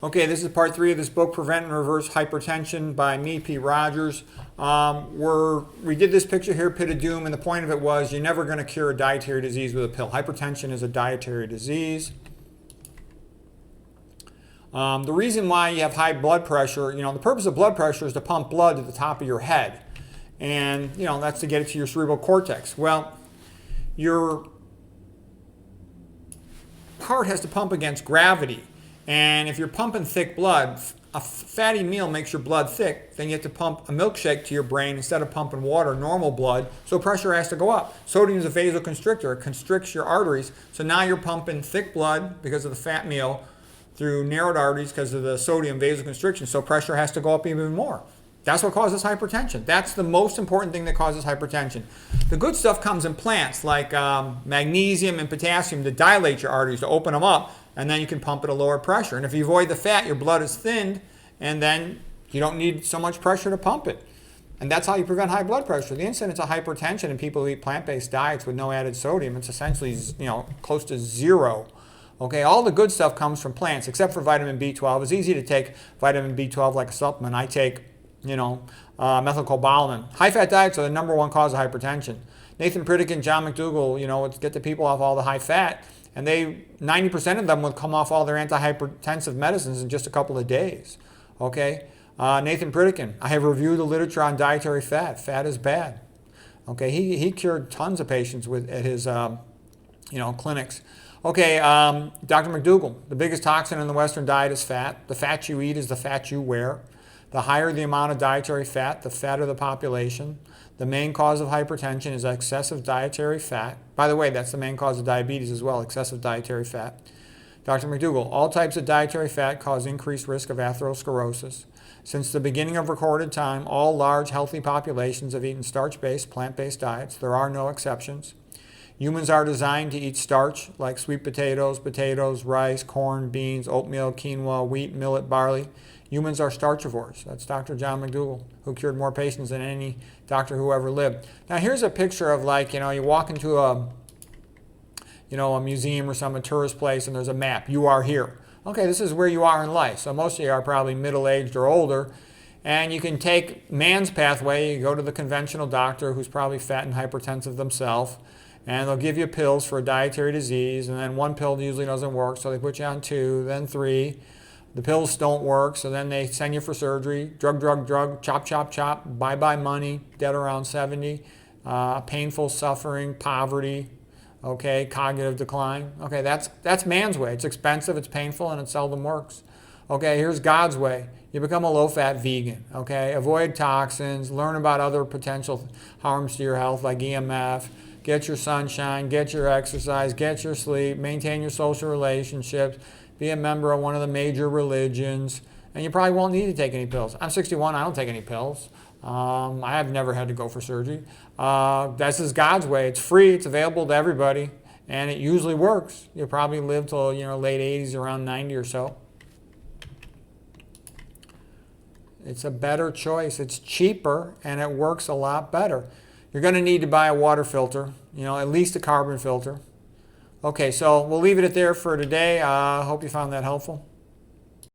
Okay, this is part 3 of this book, Prevent and Reverse Hypertension by me, P. Rogers. We did this picture here, pit of doom, and the point of it was you're never going to cure a dietary disease with a pill. Hypertension is a dietary disease. The reason why you have high blood pressure, the purpose of blood pressure is to pump blood to the top of your head. And, that's to get it to your cerebral cortex. Well, your heart has to pump against gravity. And if you're pumping thick blood, a fatty meal makes your blood thick, then you have to pump a milkshake to your brain instead of pumping water, normal blood, so pressure has to go up. Sodium is a vasoconstrictor. It constricts your arteries, so now you're pumping thick blood because of the fat meal through narrowed arteries because of the sodium vasoconstriction, so pressure has to go up even more. That's what causes hypertension. That's the most important thing that causes hypertension. The good stuff comes in plants like magnesium and potassium to dilate your arteries, to open them up, and then you can pump at a lower pressure. And if you avoid the fat, your blood is thinned, and then you don't need so much pressure to pump it. And that's how you prevent high blood pressure. The incidence of hypertension in people who eat plant-based diets with no added sodium, it's essentially close to zero. Okay, all the good stuff comes from plants, except for vitamin B12. It's easy to take vitamin B12 like a supplement. I take methylcobalamin. High-fat diets are the #1 cause of hypertension. Nathan Pritikin, John McDougall, get the people off all the high fat, and 90% of them would come off all their antihypertensive medicines in just a couple of days. Okay, Nathan Pritikin, I have reviewed the literature on dietary fat. Fat is bad. Okay, he cured tons of patients at his clinics. Okay, Dr. McDougall, the biggest toxin in the Western diet is fat. The fat you eat is the fat you wear. The higher the amount of dietary fat, the fatter the population. The main cause of hypertension is excessive dietary fat. By the way, that's the main cause of diabetes as well, excessive dietary fat. Dr. McDougall, all types of dietary fat cause increased risk of atherosclerosis. Since the beginning of recorded time, all large, healthy populations have eaten starch-based, plant-based diets. There are no exceptions. Humans are designed to eat starch, like sweet potatoes, rice, corn, beans, oatmeal, quinoa, wheat, millet, barley. Humans are starchivores. That's Dr. John McDougall, who cured more patients than any doctor who ever lived. Now here's a picture of you walk into a museum or a tourist place and there's a map. You are here. Okay, this is where you are in life. So most of you are probably middle-aged or older. And you can take man's pathway. You go to the conventional doctor who's probably fat and hypertensive themselves. And they'll give you pills for a dietary disease. And then one pill usually doesn't work, so they put you on 2, then 3. The pills don't work, so then they send you for surgery. Drug, chop, bye-bye money, dead around 70, painful suffering, poverty, okay, cognitive decline. Okay, that's man's way. It's expensive, it's painful, and it seldom works. Okay, here's God's way. You become a low-fat vegan, okay? Avoid toxins, learn about other potential harms to your health like EMF, get your sunshine, get your exercise, get your sleep, maintain your social relationships, be a member of one of the major religions, and you probably won't need to take any pills. I'm 61, I don't take any pills. I have never had to go for surgery. This is God's way. It's free, it's available to everybody, and it usually works. You'll probably live till late 80s, around 90 or so. It's a better choice. It's cheaper, and it works a lot better. You're going to need to buy a water filter, at least a carbon filter. Okay, so we'll leave it at there for today. I hope you found that helpful.